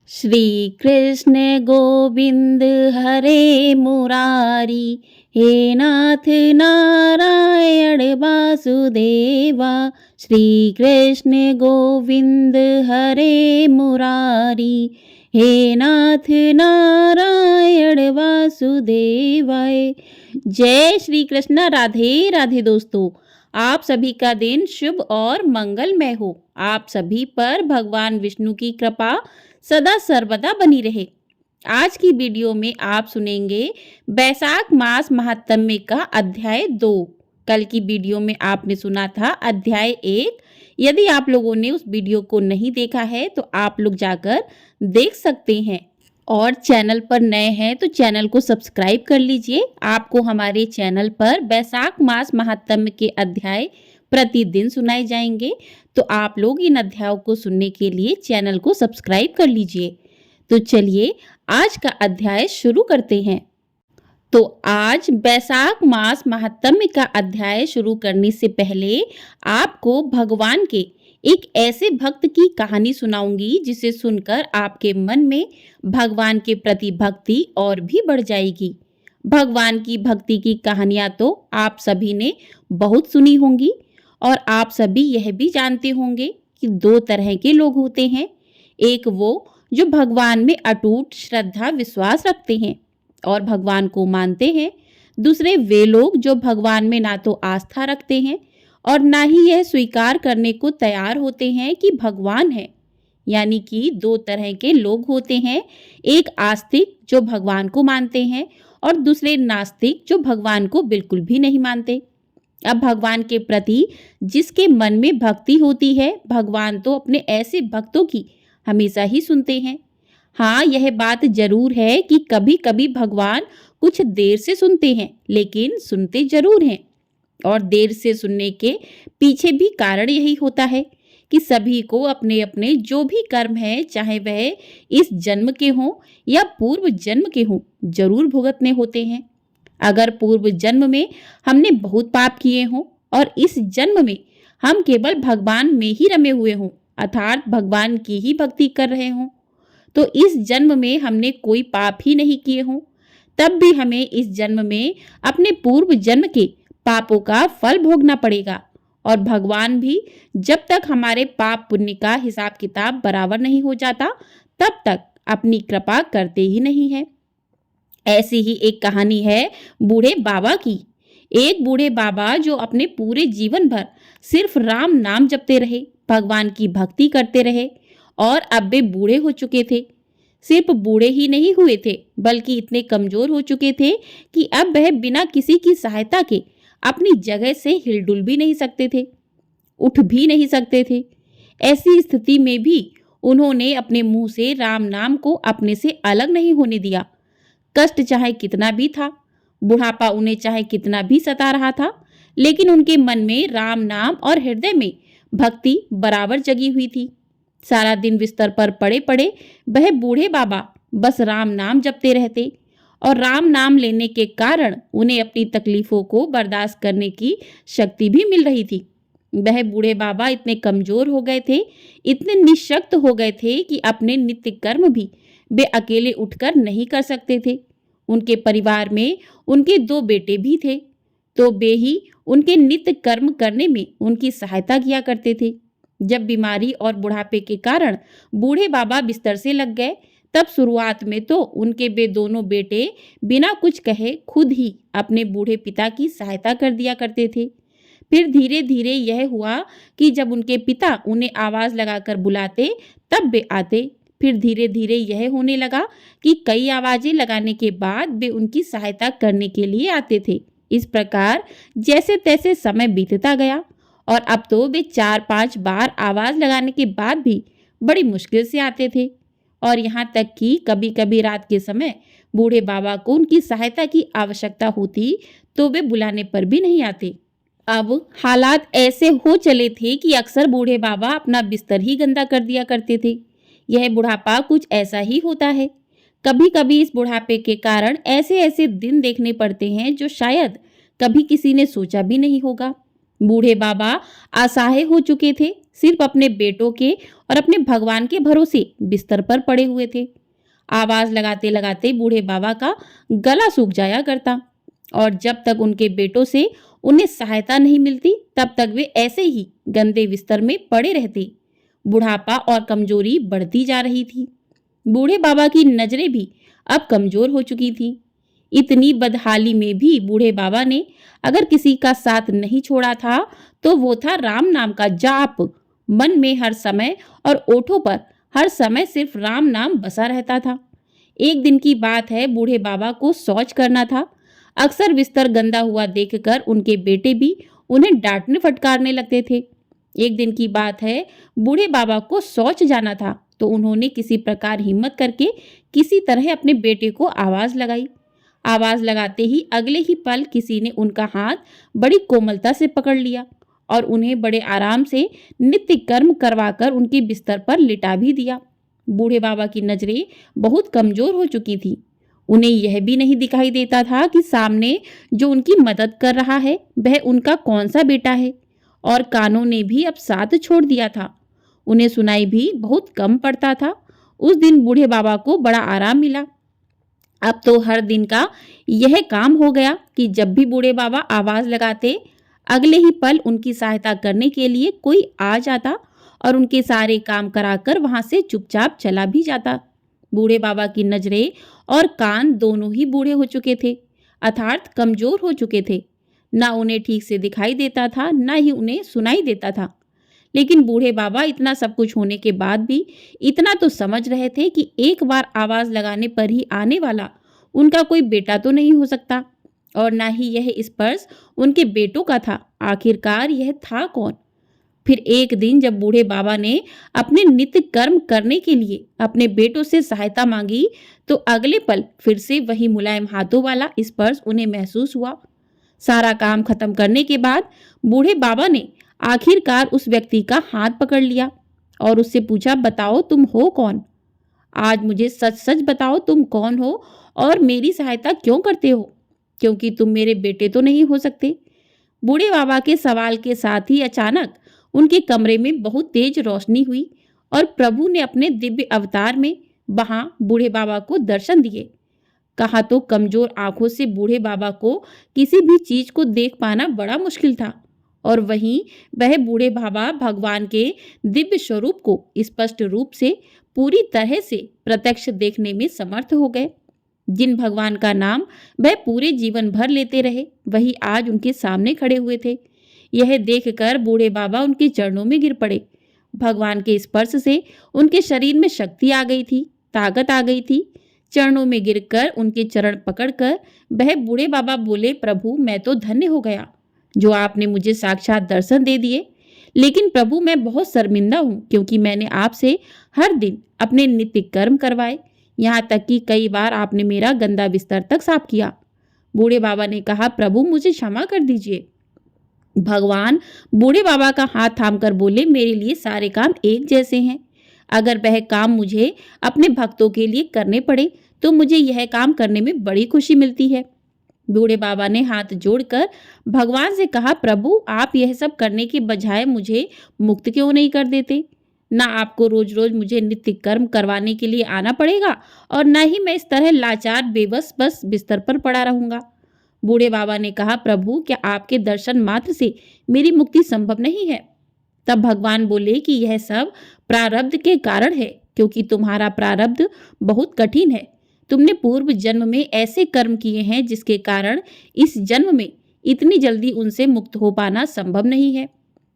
श्री कृष्ण गोविंद हरे मुरारी, हे नाथ नारायण वासुदेवा। श्री कृष्ण गोविंद हरे मुरारी, हे नाथ नारायण वासुदेवाय। जय श्री कृष्ण। राधे राधे दोस्तों, आप सभी का दिन शुभ और मंगलमय हो। आप सभी पर भगवान विष्णु की कृपा सदा सर्वदा बनी रहे। आज की वीडियो में आप सुनेंगे बैसाख मास महात्म्य का अध्याय 2। कल की वीडियो में आपने सुना था अध्याय 1। यदि आप लोगों ने उस वीडियो को नहीं देखा है तो आप लोग जाकर देख सकते हैं। और चैनल पर नए हैं तो चैनल को सब्सक्राइब कर लीजिए। आपको हमारे चैनल पर बैसाख मास महात्म्य के अध्याय प्रतिदिन सुनाए जाएंगे, तो आप लोग इन अध्यायों को सुनने के लिए चैनल को सब्सक्राइब कर लीजिए। तो चलिए आज का अध्याय शुरू करते हैं। तो आज बैसाख मास महात्म्य का अध्याय शुरू करने से पहले आपको भगवान के एक ऐसे भक्त की कहानी सुनाऊंगी जिसे सुनकर आपके मन में भगवान के प्रति भक्ति और भी बढ़ जाएगी। भगवान की भक्ति की कहानियां तो आप सभी ने बहुत सुनी होंगी और आप सभी यह भी जानते होंगे कि दो तरह के लोग होते हैं। एक वो जो भगवान में अटूट श्रद्धा विश्वास रखते हैं और भगवान को मानते हैं। दूसरे वे लोग जो भगवान में ना तो आस्था रखते हैं और ना ही यह स्वीकार करने को तैयार होते हैं कि भगवान है। यानी कि दो तरह के लोग होते हैं। एक आस्तिक जो भगवान को मानते हैं और दूसरे नास्तिक जो भगवान को बिल्कुल भी नहीं मानते। अब भगवान के प्रति जिसके मन में भक्ति होती है, भगवान तो अपने ऐसे भक्तों की हमेशा ही सुनते हैं। हाँ, यह बात जरूर है कि कभी कभी भगवान कुछ देर से सुनते हैं, लेकिन सुनते जरूर हैं। और देर से सुनने के पीछे भी कारण यही होता है कि सभी को अपने अपने जो भी कर्म है, चाहे वह इस जन्म के हों या पूर्व जन्म के हों, जरूर भुगतने होते हैं। अगर पूर्व जन्म में हमने बहुत पाप किए हों और इस जन्म में हम केवल भगवान में ही रमे हुए हों, अर्थात भगवान की ही भक्ति कर रहे हों, तो इस जन्म में हमने कोई पाप ही नहीं किए हों, तब भी हमें इस जन्म में अपने पूर्व जन्म के पापों का फल भोगना पड़ेगा। और भगवान भी जब तक हमारे पाप पुण्य का हिसाब किताब बराबर नहीं हो जाता, तब तक अपनी कृपा करते ही नहीं है। ऐसी ही एक कहानी है बूढ़े बाबा की। एक बूढ़े बाबा जो अपने पूरे जीवन भर सिर्फ राम नाम जपते रहे, भगवान की भक्ति करते रहे और अब वे बूढ़े हो चुके थे। सिर्फ बूढ़े ही नहीं हुए थे, बल्कि इतने कमजोर हो चुके थे कि अब वह बिना किसी की सहायता के अपनी जगह से हिलडुल भी नहीं सकते थे, उठ भी नहीं सकते थे। ऐसी स्थिति में भी उन्होंने अपने मुंह से राम नाम को अपने से अलग नहीं होने दिया। कष्ट चाहे कितना भी था, बुढ़ापा उन्हें चाहे कितना भी सता रहा था, लेकिन उनके मन में राम नाम और हृदय में भक्ति बराबर जगी हुई थी। सारा दिन बिस्तर पर पड़े पड़े वह बूढ़े बाबा बस राम नाम जपते रहते और राम नाम लेने के कारण उन्हें अपनी तकलीफों को बर्दाश्त करने की शक्ति भी मिल रही थी। वह बूढ़े बाबा इतने कमजोर हो गए थे, इतने निःशक्त हो गए थे कि अपने नित्य कर्म भी वे अकेले उठकर नहीं कर सकते थे। उनके परिवार में उनके 2 बेटे भी थे, तो वे ही उनके नित्य कर्म करने में उनकी सहायता किया करते थे। जब बीमारी और बुढ़ापे के कारण बूढ़े बाबा बिस्तर से लग गए, तब शुरुआत में तो उनके वे दोनों बेटे बिना कुछ कहे खुद ही अपने बूढ़े पिता की सहायता कर दिया करते थे। फिर धीरे धीरे यह हुआ कि जब उनके पिता उन्हें आवाज लगाकर बुलाते तब वे आते। फिर धीरे धीरे यह होने लगा कि कई आवाजें लगाने के बाद वे उनकी सहायता करने के लिए आते थे। इस प्रकार जैसे तैसे समय बीतता गया और अब तो वे 4-5 बार आवाज लगाने के बाद भी बड़ी मुश्किल से आते थे। और यहाँ तक कि कभी कभी रात के समय बूढ़े बाबा को उनकी सहायता की आवश्यकता होती तो वे बुलाने पर भी नहीं आते। अब हालात ऐसे हो चले थे कि अक्सर बूढ़े बाबा अपना बिस्तर ही गंदा कर दिया करते थे। यह बुढ़ापा कुछ ऐसा ही होता है। कभी कभी इस बुढ़ापे के कारण ऐसे ऐसे दिन देखने पड़ते हैं जो शायद कभी किसी ने सोचा भी नहीं होगा। बूढ़े बाबा असहाय हो चुके थे, सिर्फ अपने बेटों के और अपने भगवान के भरोसे बिस्तर पर पड़े हुए थे। आवाज लगाते लगाते बूढ़े बाबा का गला सूख जाया करता और जब तक उनके बेटों से उन्हें सहायता नहीं मिलती तब तक वे ऐसे ही गंदे बिस्तर में पड़े रहते। बुढ़ापा और कमजोरी बढ़ती जा रही थी। बूढ़े बाबा की नजरें भी अब कमजोर हो चुकी थी। इतनी बदहाली में भी बूढ़े बाबा ने अगर किसी का साथ नहीं छोड़ा था तो वो था राम नाम का जाप। मन में हर समय और ओठों पर हर समय सिर्फ राम नाम बसा रहता था। एक दिन की बात है, बूढ़े बाबा को शौच करना था। अक्सर बिस्तर गंदा हुआ देखकर उनके बेटे भी उन्हें डांटने फटकारने लगते थे। एक दिन की बात है, बूढ़े बाबा को शौच जाना था तो उन्होंने किसी प्रकार हिम्मत करके किसी तरह अपने बेटे को आवाज लगाई। आवाज लगाते ही अगले ही पल किसी ने उनका हाथ बड़ी कोमलता से पकड़ लिया और उन्हें बड़े आराम से नित्य कर्म करवाकर उनके बिस्तर पर लिटा भी दिया। बूढ़े बाबा की नजरें बहुत कमजोर हो चुकी थी। उन्हें यह भी नहीं दिखाई देता था कि सामने जो उनकी मदद कर रहा है वह उनका कौन सा बेटा है, और कानों ने भी अब साथ छोड़ दिया था। उन्हें सुनाई भी बहुत कम पड़ता था। उस दिन बूढ़े बाबा को बड़ा आराम मिला। अब तो हर दिन का यह काम हो गया कि जब भी बूढ़े बाबा आवाज लगाते अगले ही पल उनकी सहायता करने के लिए कोई आ जाता और उनके सारे काम कराकर वहां से चुपचाप चला भी जाता। बूढ़े बाबा की नजरें और कान दोनों ही बूढ़े हो चुके थे, अर्थात कमजोर हो चुके थे। ना उन्हें ठीक से दिखाई देता था, ना ही उन्हें सुनाई देता था। लेकिन बूढ़े बाबा इतना सब कुछ होने के बाद भी इतना तो समझ रहे थे कि एक बार आवाज लगाने पर ही आने वाला उनका कोई बेटा तो नहीं हो सकता, और ना ही यह स्पर्श उनके बेटों का था। आखिरकार यह था कौन? फिर एक दिन जब बूढ़े बाबा ने अपने नित्य कर्म करने के लिए अपने बेटों से सहायता मांगी तो अगले पल फिर से वही मुलायम हाथों वाला स्पर्श उन्हें महसूस हुआ। सारा काम खत्म करने के बाद बूढ़े बाबा ने आखिरकार उस व्यक्ति का हाथ पकड़ लिया और उससे पूछा, बताओ तुम हो कौन? आज मुझे सच सच बताओ तुम कौन हो और मेरी सहायता क्यों करते हो, क्योंकि तुम मेरे बेटे तो नहीं हो सकते। बूढ़े बाबा के सवाल के साथ ही अचानक उनके कमरे में बहुत तेज रोशनी हुई और प्रभु ने अपने दिव्य अवतार में वहां बूढ़े बाबा को दर्शन दिए। कहा तो कमजोर आंखों से बूढ़े बाबा को किसी भी चीज को देख पाना बड़ा मुश्किल था, और वहीं वह बूढ़े बाबा भगवान के दिव्य स्वरूप को स्पष्ट रूप से पूरी तरह से प्रत्यक्ष देखने में समर्थ हो गए। जिन भगवान का नाम वह पूरे जीवन भर लेते रहे वही आज उनके सामने खड़े हुए थे। यह देखकर बूढ़े बाबा उनके चरणों में गिर पड़े। भगवान के स्पर्श से उनके शरीर में शक्ति आ गई थी, ताकत आ गई थी। चरणों में गिरकर उनके चरण पकड़कर वह बूढ़े बाबा बोले, प्रभु मैं तो धन्य हो गया जो आपने मुझे साक्षात दर्शन दे दिए, लेकिन प्रभु मैं बहुत शर्मिंदा हूँ क्योंकि मैंने आपसे हर दिन अपने नित्य कर्म करवाए, यहाँ तक कि कई बार आपने मेरा गंदा बिस्तर तक साफ किया। बूढ़े बाबा ने कहा, प्रभु मुझे क्षमा कर दीजिए। भगवान बूढ़े बाबा का हाथ थामकर बोले, मेरे लिए सारे काम एक जैसे हैं। अगर वह काम मुझे अपने भक्तों के लिए करने पड़े तो मुझे यह काम करने में बड़ी खुशी मिलती है। बूढ़े बाबा ने हाथ जोड़कर भगवान से कहा, प्रभु आप यह सब करने के बजाय मुझे मुक्त क्यों नहीं कर देते? ना आपको रोज रोज मुझे नित्य कर्म करवाने के लिए आना पड़ेगा और ना ही मैं इस तरह लाचार बेबस बस बिस्तर पर पड़ा रहूंगा। बूढ़े बाबा ने कहा, प्रभु क्या आपके दर्शन मात्र से मेरी मुक्ति संभव नहीं है? तब भगवान बोले कि यह सब प्रारब्ध के कारण है, क्योंकि तुम्हारा प्रारब्ध बहुत कठिन है। तुमने पूर्व जन्म में ऐसे कर्म किए हैं जिसके कारण इस जन्म में इतनी जल्दी उनसे मुक्त हो पाना संभव नहीं है।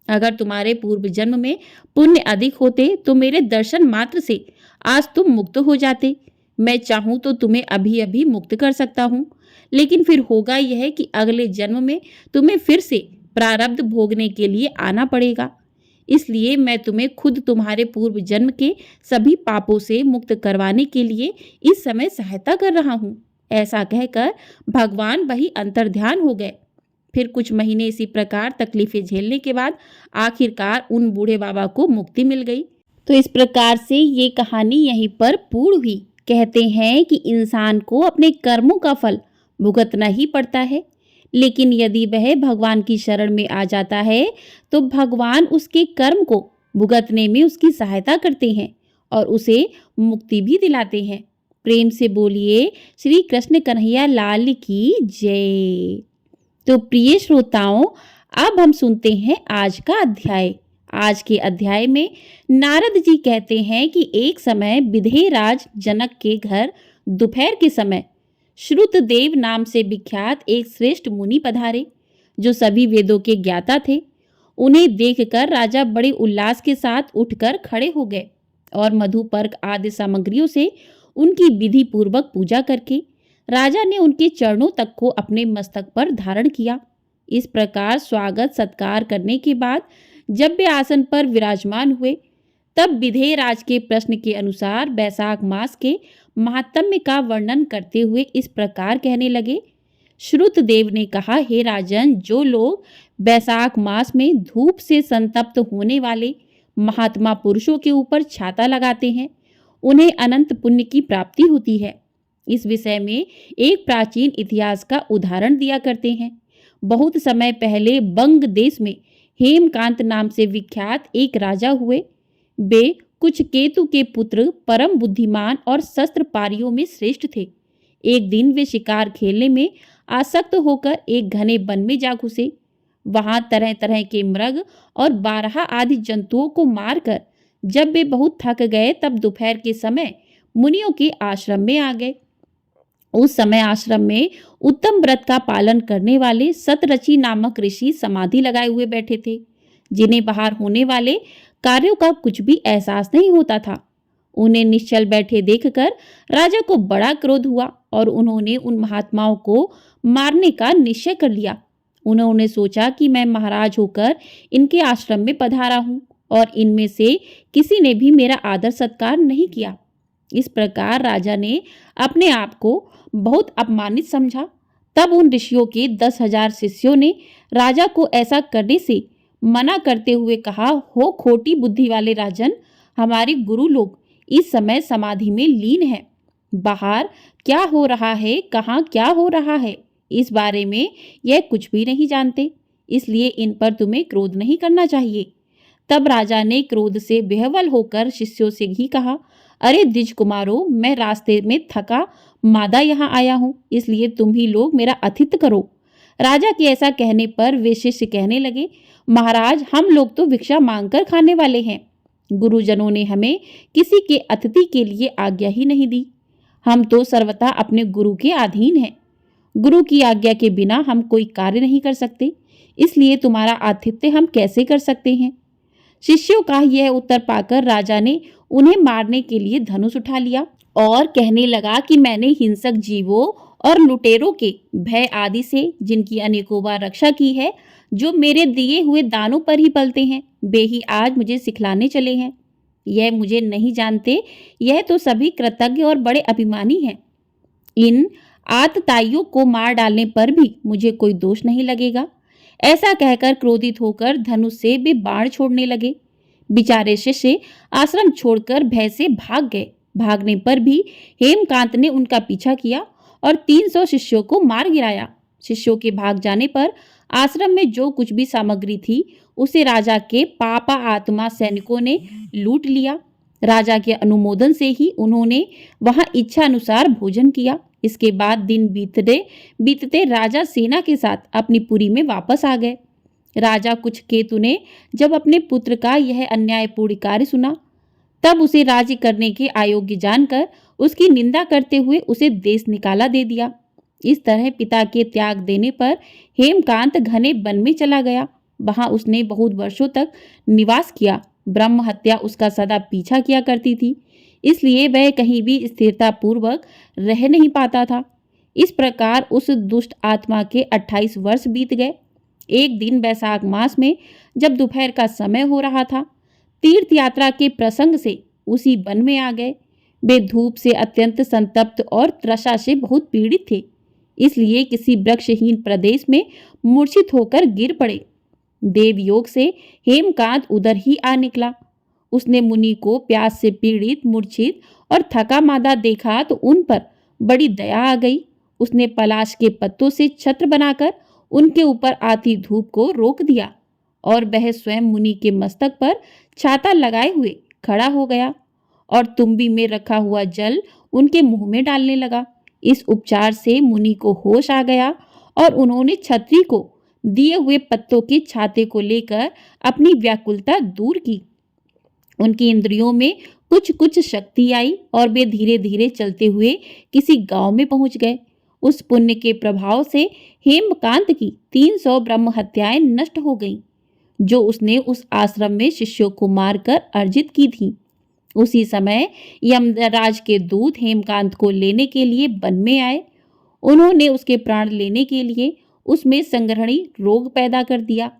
अगर तुम्हारे पूर्व जन्म में पुण्य अधिक होते तो मेरे दर्शन मात्र से आज तुम मुक्त हो जाते। मैं चाहूं तो तुम्हें अभी अभी मुक्त कर सकता हूं, लेकिन फिर होगा यह कि अगले जन्म में तुम्हें फिर से प्रारब्ध भोगने के लिए आना पड़ेगा। इसलिए मैं तुम्हें खुद तुम्हारे पूर्व जन्म के सभी पापों से मुक्त करवाने के लिए इस समय सहायता कर रहा हूँ। ऐसा कहकर भगवान वही अंतर्ध्यान हो गए। फिर कुछ महीने इसी प्रकार तकलीफें झेलने के बाद आखिरकार उन बूढ़े बाबा को मुक्ति मिल गई। तो इस प्रकार से ये कहानी यहीं पर पूर्ण हुई। कहते हैं कि इंसान को अपने कर्मों का फल भुगतना ही पड़ता है, लेकिन यदि वह भगवान की शरण में आ जाता है तो भगवान उसके कर्म को भुगतने में उसकी सहायता करते हैं और उसे मुक्ति भी दिलाते हैं। प्रेम से बोलिए श्री कृष्ण कन्हैया लाल की जय। तो प्रिय श्रोताओं, अब हम सुनते हैं आज का अध्याय। आज के अध्याय में नारद जी कहते हैं कि एक समय विधेयराज जनक के घर दोपहर के समय श्रुतदेव नाम से विख्यात एक श्रेष्ठ मुनि पधारे, जो सभी वेदों के ज्ञाता थे। उन्हें देखकर राजा बड़े उल्लास के साथ उठकर खड़े हो गए और मधुपर्क आदि सामग्रियों से उनकी विधि पूर्वक पूजा करके राजा ने उनके चरणों तक को अपने मस्तक पर धारण किया। इस प्रकार स्वागत सत्कार करने के बाद जब वे आसन पर विराजमान हुए, तब विधेयराज के प्रश्न के अनुसार बैसाख मास के महात्म्य का वर्णन करते हुए इस प्रकार कहने लगे। श्रुतदेव ने कहा, हे राजन, जो लोग बैसाख मास में धूप से संतप्त होने वाले महात्मा पुरुषों के ऊपर छाता लगाते हैं, उन्हें अनंत पुण्य की प्राप्ति होती है। इस विषय में एक प्राचीन इतिहास का उदाहरण दिया करते हैं। बहुत समय पहले बंग देश में हेमकांत नाम से विख्यात एक राजा हुए। वे कुछ केतु के पुत्र, परम बुद्धिमान और शस्त्रपारियों में श्रेष्ठ थे। एक दिन वे शिकार खेलने में आसक्त होकर एक घने वन में जा घुसे। वहां तरह तरह के मृग और बारहा आदि जंतुओं को मारकर जब वे बहुत थक गए, तब दोपहर के समय मुनियों के आश्रम में आ गए। उस समय आश्रम में उत्तम व्रत का पालन करने वाले सतरची नामक ऋषि समाधि लगाए हुए बैठे थे, जिन्हें बाहर होने वाले कार्यों का कुछ भी एहसास नहीं होता था। उन्हें निश्चल बैठे देखकर राजा को बड़ा क्रोध हुआ और उन्होंने उन महात्माओं को मारने का निश्चय कर लिया। उन्होंने सोचा कि मैं महाराज होकर इनके आश्रम में पधारा हूँ और इनमें से किसी ने भी मेरा आदर सत्कार नहीं किया। इस प्रकार राजा ने अपने आप को बहुत अपमानित समझा। तब उन ऋषियों के 10,000 शिष्यों ने राजा को ऐसा करने से मना करते हुए कहा, हो खोटी बुद्धि वाले राजन, हमारे गुरु लोग इस समय समाधि में लीन हैं। बाहर क्या हो रहा है, कहाँ क्या हो रहा है, इस बारे में यह कुछ भी नहीं जानते, इसलिए इन पर तुम्हें क्रोध नहीं करना चाहिए। तब राजा ने क्रोध से विह्वल होकर शिष्यों से ही कहा, अरे द्विज कुमारों, मैं रास्ते में थका मादा यहाँ आया हूँ, इसलिए तुम ही लोग मेरा आतिथ्य करो। राजा के ऐसा कहने पर वे शिष्य कहने लगे, महाराज, हम लोग तो भिक्षा मांगकर खाने वाले हैं। गुरुजनों ने हमें किसी के अतिथि के लिए आज्ञा ही नहीं दी। हम तो सर्वथा अपने गुरु के अधीन हैं। गुरु की आज्ञा के बिना हम कोई कार्य नहीं कर सकते, इसलिए तुम्हारा आतिथ्य हम कैसे कर सकते हैं। शिष्यों का यह उत्तर पाकर राजा ने उन्हें मारने के लिए धनुष उठा लिया और कहने लगा कि मैंने हिंसक जीवों और लुटेरों के भय आदि से जिनकी अनेकों बार रक्षा की है, जो मेरे दिए हुए दानों पर ही पलते हैं, वे ही आज मुझे सिखलाने चले हैं। यह मुझे नहीं जानते, यह तो सभी कृतज्ञ और बड़े अभिमानी हैं। इन आतताइयों को मार डालने पर भी मुझे कोई दोष नहीं लगेगा। ऐसा कहकर क्रोधित होकर धनुष से वे बाण छोड़ने लगे। बेचारे शिष्य आश्रम छोड़कर भय से भाग गए। भागने पर भी हेमकांत ने उनका पीछा किया और 300 शिष्यों को मार गिराया। शिष्यों के भाग जाने पर आश्रम में जो कुछ भी सामग्री थी, उसे राजा के पापा आत्मा सैनिकों ने लूट लिया। राजा के अनुमोदन से ही उन्होंने वहां इच्छा अनुसार भोजन किया। इसके बाद दिन बीतते बीतते राजा सेना के साथ अपनी पुरी में वापस आ गए। राजा कुछ केतु ने जब अपने पुत्र का यह अन्यायपूर्ण कार्य सुना, तब उसे राज्य करने के अयोग्य जानकर उसकी निंदा करते हुए उसे देश निकाला दे दिया। इस तरह पिता के त्याग देने पर हेमकांत घने वन में चला गया। वहां उसने बहुत वर्षों तक निवास किया। ब्रह्म हत्या उसका सदा पीछा किया करती थी, इसलिए वह कहीं भी स्थिरता पूर्वक रह नहीं पाता था। इस प्रकार उस दुष्ट आत्मा के 28 वर्ष बीत गए। एक दिन बैसाख मास में जब दोपहर का समय हो रहा था, तीर्थ यात्रा के प्रसंग से उसी वन में आ गए। वे धूप से अत्यंत संतप्त और तृषा से बहुत पीड़ित थे, इसलिए किसी वृक्षहीन प्रदेश में मूर्छित होकर गिर पड़े। देवयोग से हेमकांत उधर ही आ निकला। उसने मुनि को प्यास से पीड़ित, मूर्छित और थका मादा देखा तो उन पर बड़ी दया आ गई। उसने पलाश के पत्तों से छत्र बनाकर उनके ऊपर आती धूप को रोक दिया और वह स्वयं मुनि के मस्तक पर छाता लगाए हुए खड़ा हो गया और तुम्बी में रखा हुआ जल उनके मुंह में डालने लगा। इस उपचार से मुनि को होश आ गया और उन्होंने छतरी को दिए हुए पत्तों के छाते को लेकर अपनी व्याकुलता दूर की। उनकी इंद्रियों में कुछ कुछ शक्ति आई और वे धीरे धीरे चलते हुए किसी गांव में पहुंच गए। उस पुण्य के प्रभाव से हेमकांत की 300 ब्रह्म हत्याएं नष्ट हो गईं, जो उसने उस आश्रम में शिष्यों को मारकर अर्जित की थी। उसी समय यमराज के दूत हेमकांत को लेने के लिए वन में आए। उन्होंने उसके प्राण लेने के लिए उसमें संग्रहणी रोग पैदा कर दिया।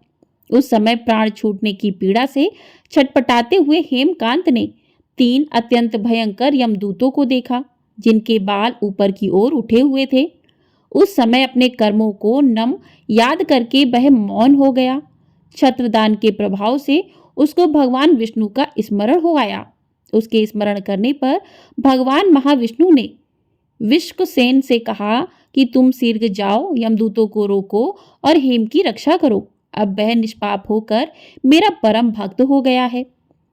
उस समय प्राण छूटने की पीड़ा से छटपटाते हुए हेमकांत ने 3 अत्यंत भयंकर यमदूतों को देखा, जिनके बाल ऊपर की ओर उठे हुए थे। उस समय अपने कर्मों को नम याद करके वह मौन हो गया। छत्रदान के प्रभाव से उसको भगवान विष्णु का स्मरण हो आया। उसके स्मरण करने पर भगवान महाविष्णु ने विश्वसेन से कहा कि तुम शीघ्र जाओ, यमदूतों को रोको और हेम की रक्षा करो। अब वह निष्पाप होकर मेरा परम भक्त हो गया है।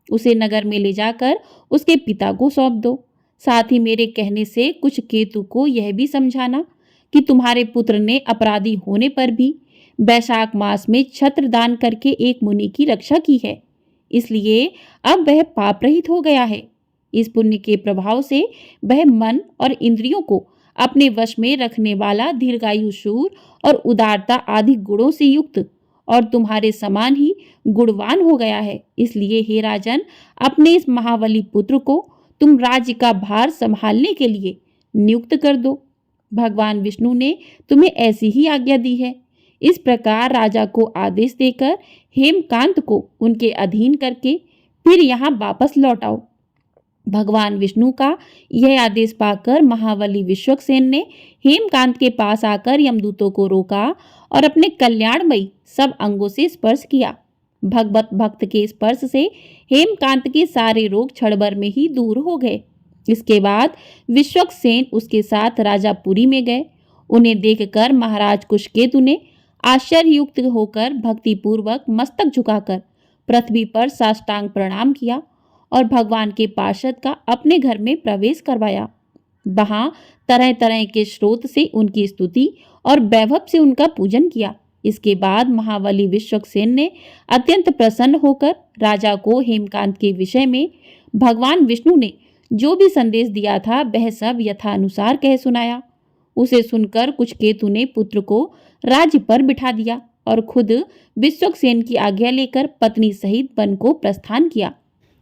उसे नगर में ले जाकर उसके पिता को सौंप दो। साथ ही मेरे कहने से कुछ केतु को यह भी समझाना कि तुम्हारे पुत्र ने अपराधी होने पर भी वैशाख मास में छत्र दान करके एक मुनि की रक्षा की है, इसलिए अब वह पाप रहित हो गया है। इस पुण्य के प्रभाव से वह मन और इंद्रियों को अपने वश में रखने वाला दीर्घायु शूर और उदारता आदि गुणों से युक्त और तुम्हारे समान ही गुणवान हो गया है। इसलिए हे राजन, अपने इस महाबली पुत्र को तुम राज्य का भार संभालने के लिए नियुक्त कर दो। भगवान विष्णु ने तुम्हें ऐसी ही आज्ञा दी है। इस प्रकार राजा को आदेश देकर हेमकांत को उनके अधीन करके फिर यहाँ वापस लौट आओ। भगवान विष्णु का यह आदेश पाकर महाबली विश्वक्सेन ने हेमकांत के पास आकर यमदूतों को रोका और अपने कल्याणमयी सब अंगों से स्पर्श किया। भगवत भक्त के स्पर्श से हेमकांत के सारे रोग क्षणभर में ही दूर हो गए। इसके बाद विश्वक्सेन उसके साथ राजापुरी में गए। उन्हें देखकर महाराज कुशकेतु ने आश्चर्ययुक्त होकर भक्तिपूर्वक मस्तक झुकाकर पृथ्वी पर साष्टांग प्रणाम किया और भगवान के पार्षद का अपने घर में प्रवेश करवाया। वहां तरह तरह के स्रोत से उनकी स्तुति और वैभव से उनका पूजन किया। इसके बाद महाबली विश्वक्सेन ने अत्यंत प्रसन्न होकर राजा को हेमकांत के विषय में भगवान विष्णु ने जो भी संदेश दिया था वह सब यथानुसार कह सुनाया। उसे सुनकर कुशकेतु ने पुत्र को राज्य पर बिठा दिया और खुद विश्वक्सेन की आज्ञा लेकर पत्नी सहित वन को प्रस्थान किया।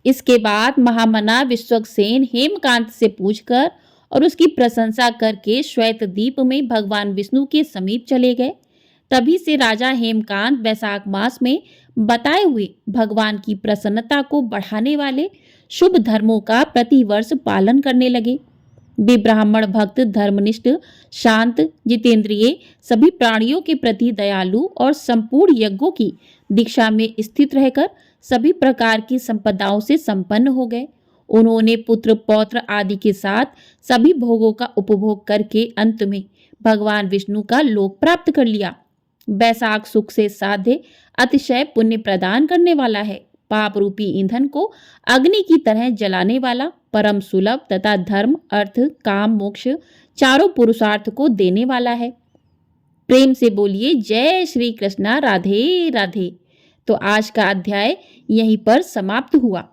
इसके बाद महामना विश्वक्सेन हेमकांत से पूछकर और उसकी प्रशंसा करके श्वेत द्वीप में भगवान विष्णु के समीप चले गए। तभी से राजा हेमकांत वैशाख मास में बताए हुए भगवान की प्रसन्नता को बढ़ाने वाले शुभ धर्मों का प्रतिवर्ष पालन करने लगे। वे ब्राह्मण भक्त, धर्मनिष्ठ, शांत, जितेंद्रिय, सभी प्राणियों के प्रति दयालु और संपूर्ण यज्ञों की दीक्षा में स्थित रहकर सभी प्रकार की संपदाओं से संपन्न हो गए। उन्होंने पुत्र पौत्र आदि के साथ सभी भोगों का उपभोग करके अंत में भगवान विष्णु का लोक प्राप्त कर लिया। वैशाख सुख से साध्य अतिशय पुण्य प्रदान करने वाला है। पाप रूपी ईंधन को अग्नि की तरह जलाने वाला, परम सुलभ तथा धर्म, अर्थ, काम, मोक्ष चारों पुरुषार्थ को देने वाला है। प्रेम से बोलिए जय श्री कृष्णा, राधे राधे। तो आज का अध्याय यहीं पर समाप्त हुआ।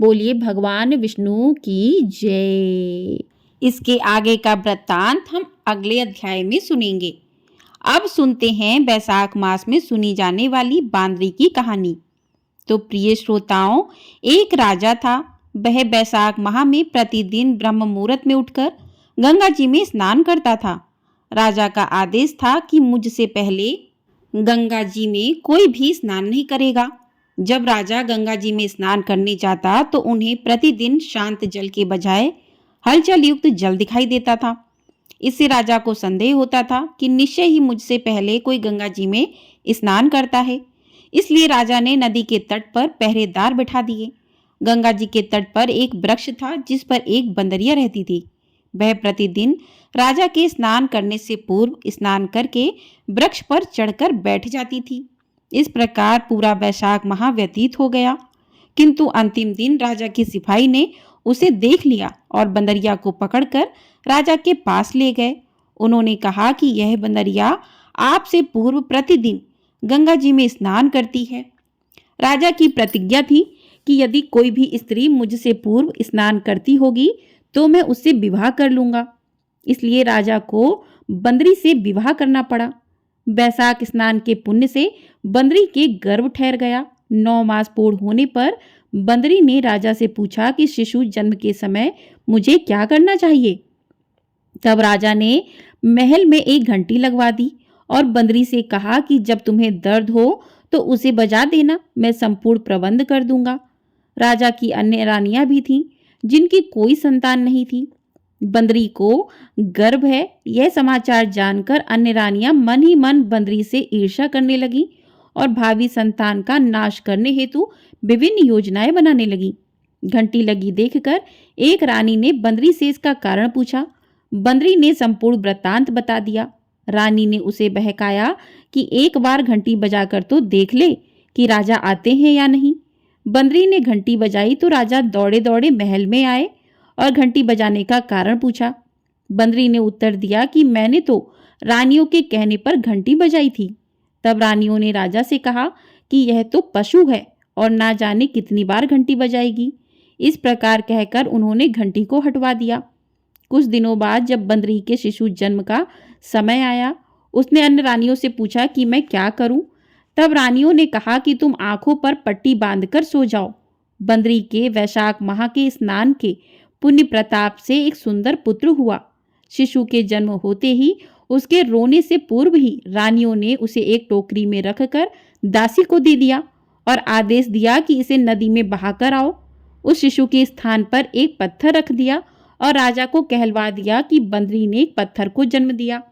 बोलिए भगवान विष्णु की जय। इसके आगे का वृत्तांत हम अगले अध्याय में सुनेंगे। अब सुनते हैं वैशाख मास में सुनी जाने वाली बांदरी की कहानी। तो प्रिय श्रोताओं, एक राजा था। वह वैशाख माह में प्रतिदिन ब्रह्म मुहूर्त में उठकर गंगा जी में स्नान करता था। राजा का आदेश था कि मुझसे पहले गंगा जी में कोई भी स्नान नहीं करेगा। जब राजा गंगा जी में स्नान करने जाता तो उन्हें प्रतिदिन शांत जल के बजाय हलचल युक्त जल दिखाई देता था। इससे राजा को संदेह होता था कि निश्चय ही मुझसे पहले कोई गंगा जी में स्नान करता है। इसलिए राजा ने नदी के तट पर पहरेदार बिठा दिए। गंगा जी के तट पर एक वृक्ष था जिस पर एक बंदरिया रहती थी। वह प्रतिदिन राजा के स्नान करने से पूर्व स्नान करके वृक्ष पर चढ़कर बैठ जाती थी। इस प्रकार पूरा वैशाख माह व्यतीत हो गया, किंतु अंतिम दिन राजा के सिपाही ने उसे देख लिया और बंदरिया को पकड़कर राजा के पास ले गए। उन्होंने कहा कि यह बंदरिया आपसे पूर्व प्रतिदिन गंगा जी में स्नान करती है। राजा की प्रतिज्ञा थी कि यदि कोई भी स्त्री मुझसे पूर्व स्नान करती होगी तो मैं उससे विवाह कर लूंगा। इसलिए राजा को बंदरी से विवाह करना पड़ा। वैशाख स्नान के पुण्य से बंदरी के गर्भ ठहर गया। 9 मास पूर्ण होने पर बंदरी ने राजा से पूछा कि शिशु जन्म के समय मुझे क्या करना चाहिए। तब राजा ने महल में एक घंटी लगवा दी और बंदरी से कहा कि जब तुम्हें दर्द हो तो उसे बजा देना, मैं संपूर्ण प्रबंध कर दूंगा। राजा की अन्य रानियां भी थीं जिनकी कोई संतान नहीं थी। बंदरी को गर्भ है यह समाचार जानकर अन्य रानियां मन ही मन बंदरी से ईर्ष्या करने लगी और भावी संतान का नाश करने हेतु विभिन्न योजनाएं बनाने लगी। घंटी लगी देखकर एक रानी ने बंदरी से इसका कारण पूछा। बंदरी ने संपूर्ण वृत्तांत बता दिया। रानी ने उसे बहकाया कि एक बार घंटी बजाकर तो देख ले कि राजा आते हैं या नहीं। बंदरी ने घंटी बजाई तो राजा दौड़े दौड़े महल में आए और घंटी बजाने का कारण पूछा। बंदरी ने उत्तर दिया कि मैंने तो रानियों के कहने पर घंटी बजाई थी। तब रानियों ने राजा से कहा कि यह तो पशु है और ना जाने कितनी बार घंटी बजाएगी। इस प्रकार कहकर उन्होंने घंटी को हटवा दिया। कुछ दिनों बाद जब बंदरी के शिशु जन्म का समय आया, उसने अन्य रानियों से पूछा कि मैं क्या करूं। तब रानियों ने कहा कि तुम आंखों पर पट्टी बांधकर सो जाओ। बंदरी के वैशाख माह के स्नान के पुण्य प्रताप से एक सुंदर पुत्र हुआ। शिशु के जन्म होते ही उसके रोने से पूर्व ही रानियों ने उसे एक टोकरी में रखकर दासी को दे दिया और आदेश दिया कि इसे नदी में बहाकर आओ। उस शिशु के स्थान पर एक पत्थर रख दिया और राजा को कहलवा दिया कि बंदरी ने एक पत्थर को जन्म दिया।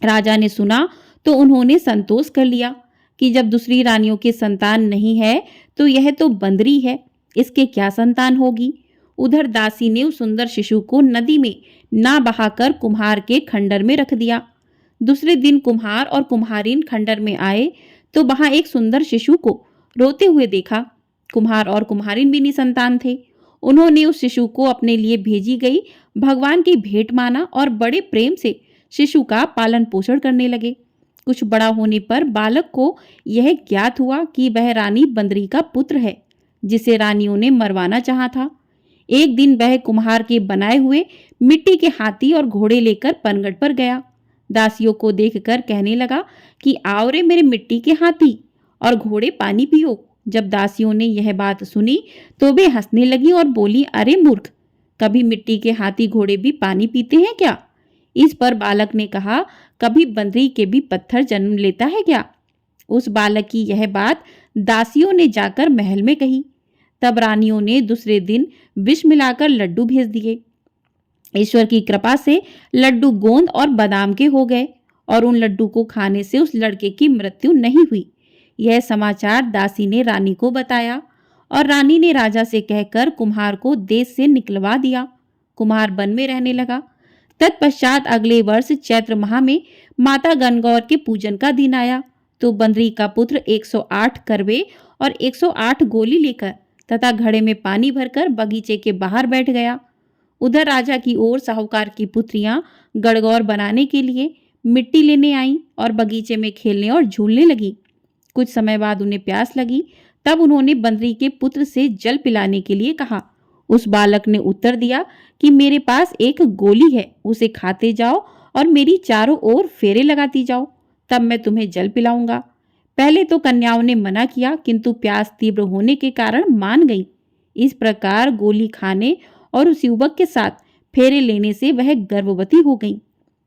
राजा ने सुना तो उन्होंने संतोष कर लिया कि जब दूसरी रानियों के संतान नहीं है तो यह तो बंदरी है, इसके क्या संतान होगी। उधर दासी ने उस सुंदर शिशु को नदी में ना बहाकर कुम्हार के खंडर में रख दिया। दूसरे दिन कुम्हार और कुम्हारिन खंडर में आए तो वहां एक सुंदर शिशु को रोते हुए देखा। कुम्हार और कुम्हारिन भी निसंतान थे। उन्होंने उस शिशु को अपने लिए भेजी गई भगवान की भेंट माना और बड़े प्रेम से शिशु का पालन पोषण करने लगे। कुछ बड़ा होने पर बालक को यह ज्ञात हुआ कि वह रानी बंदरी का पुत्र है जिसे रानियों ने मरवाना चाहा था। एक दिन वह कुम्हार के बनाए हुए मिट्टी के हाथी और घोड़े लेकर पनगढ़ पर गया। दासियों को देखकर कहने लगा कि आओ रे मेरे मिट्टी के हाथी और घोड़े पानी पियो। जब दासियों ने यह बात सुनी तो वे हंसने लगी और बोली, अरे मूर्ख, कभी मिट्टी के हाथी घोड़े भी पानी पीते हैं क्या। इस पर बालक ने कहा, कभी बंदरी के भी पत्थर जन्म लेता है क्या। उस बालक की यह बात दासियों ने जाकर महल में कही। तब रानियों ने दूसरे दिन विष मिलाकर लड्डू भेज दिए। ईश्वर की कृपा से लड्डू गोंद और बादाम के हो गए और उन लड्डू को खाने से उस लड़के की मृत्यु नहीं हुई। यह समाचार दासी ने रानी को बताया और रानी ने राजा से कहकर कुम्हार को देश से निकलवा दिया। कुम्हार वन में रहने लगा। तत्पश्चात अगले वर्ष चैत्र माह में माता गणगौर के पूजन का दिन आया तो बंदरी का पुत्र 108 करवे और 108 गोली लेकर तथा घड़े में पानी भरकर बगीचे के बाहर बैठ गया। उधर राजा की ओर साहूकार की पुत्रियां गणगौर बनाने के लिए मिट्टी लेने आईं और बगीचे में खेलने और झूलने लगी। कुछ समय बाद उन्हें प्यास लगी। तब उन्होंने बंदरी के पुत्र से जल पिलाने के लिए कहा। उस बालक ने उत्तर दिया कि मेरे पास एक गोली है, उसे खाते जाओ और मेरी चारों ओर फेरे लगाती जाओ, तब मैं तुम्हें जल पिलाऊंगा। पहले तो कन्याओं ने मना किया किंतु प्यास तीव्र होने के कारण मान गई। इस प्रकार गोली खाने और उस युवक के साथ फेरे लेने से वह गर्भवती हो गई।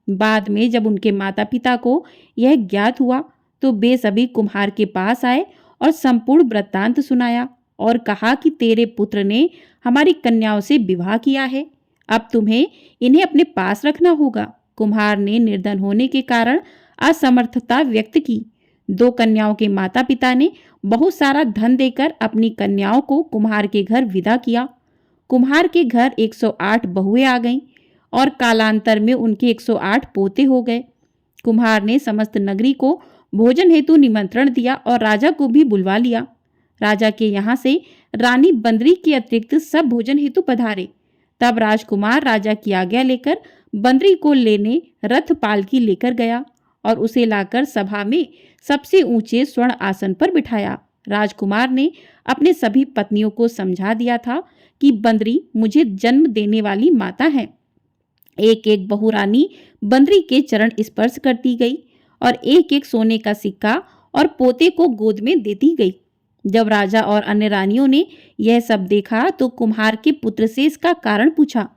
बाद में जब उनके माता पिता को यह ज्ञात हुआ तो वे सभी कुम्हार के पास आए और संपूर्ण वृत्तांत सुनाया और कहा कि तेरे पुत्र ने हमारी कन्याओं से विवाह किया है, अब तुम्हें इन्हें अपने पास रखना होगा। कुम्हार ने निर्धन होने के कारण असमर्थता व्यक्त की। 2 कन्याओं के माता पिता ने बहुत सारा धन देकर अपनी कन्याओं को कुम्हार के घर विदा किया। कुम्हार के घर 108 बहुएं आ गईं और कालांतर में उनके 108 पोते हो गए। कुम्हार ने समस्त नगरी को भोजन हेतु निमंत्रण दिया और राजा को भी बुलवा लिया। राजा के यहाँ से रानी बंदरी के अतिरिक्त सब भोजन हेतु पधारे। तब राजकुमार राजा की आज्ञा लेकर बंदरी को लेने रथ पालकी लेकर गया और उसे लाकर सभा में सबसे ऊंचे स्वर्ण आसन पर बिठाया। राजकुमार ने अपने सभी पत्नियों को समझा दिया था कि बंदरी मुझे जन्म देने वाली माता है। एक एक बहुरानी बंदरी के चरण स्पर्श करती गई और एक एक सोने का सिक्का और पोते को गोद में देती गई। जब राजा और अन्य रानियों ने यह सब देखा तो कुम्हार के पुत्र से इसका कारण पूछा।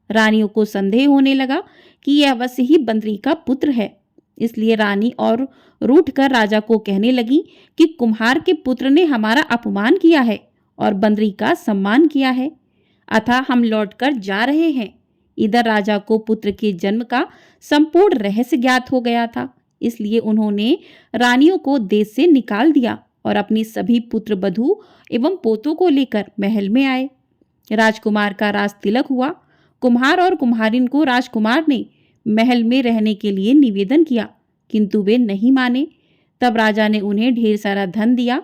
रानियों को संदेह होने लगा कि यह अवश्य ही बंदरी का पुत्र है। इसलिए रानी और रूठ कर राजा को कहने लगी कि कुम्हार के पुत्र ने हमारा अपमान किया है और बंदरी का सम्मान किया है, अतः हम लौटकर जा रहे हैं। इधर राजा को पुत्र के जन्म का संपूर्ण रहस्य ज्ञात हो गया था, इसलिए उन्होंने रानियों को देश से निकाल दिया और अपनी सभी पुत्र बधू एवं पोतों को लेकर महल में आए। राजकुमार का राज तिलक हुआ। कुम्हार और कुम्हारिन को राजकुमार ने महल में रहने के लिए निवेदन किया, किंतु वे नहीं माने। तब राजा ने उन्हें ढेर सारा धन दिया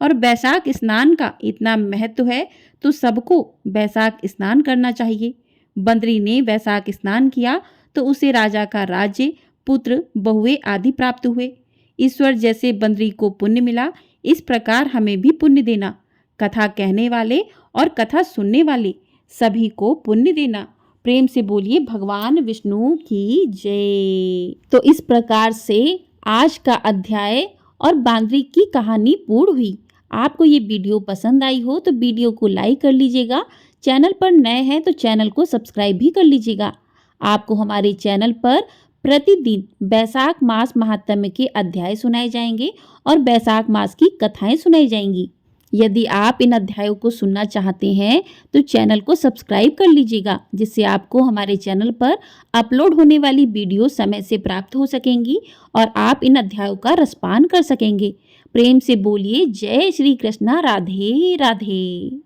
और बैसाख स्नान का इतना महत्व है तो सबको बैसाख स्नान करना चाहिए। बंदरी ने बैसाख स्नान किया तो उसे राजा का राज्य, पुत्र, बहुएं आदि प्राप्त हुए। ईश्वर जैसे बंदरी को पुण्य मिला, इस प्रकार हमें भी पुण्य देना। कथा कहने वाले और कथा सुनने वाले सभी को पुण्य देना। प्रेम से बोलिए भगवान विष्णु की जय। तो इस प्रकार से आज का अध्याय और बांदरी की कहानी पूर्ण हुई। आपको ये वीडियो पसंद आई हो तो वीडियो को लाइक कर लीजिएगा। चैनल पर नए हैं तो चैनल को सब्सक्राइब भी कर लीजिएगा। आपको हमारे चैनल पर प्रतिदिन बैसाख मास महात्म्य के अध्याय सुनाए जाएंगे और बैसाख मास की कथाएं सुनाई जाएंगी। यदि आप इन अध्यायों को सुनना चाहते हैं तो चैनल को सब्सक्राइब कर लीजिएगा, जिससे आपको हमारे चैनल पर अपलोड होने वाली वीडियो समय से प्राप्त हो सकेंगी और आप इन अध्यायों का रसपान कर सकेंगे। प्रेम से बोलिए जय श्री कृष्णा। राधे राधे।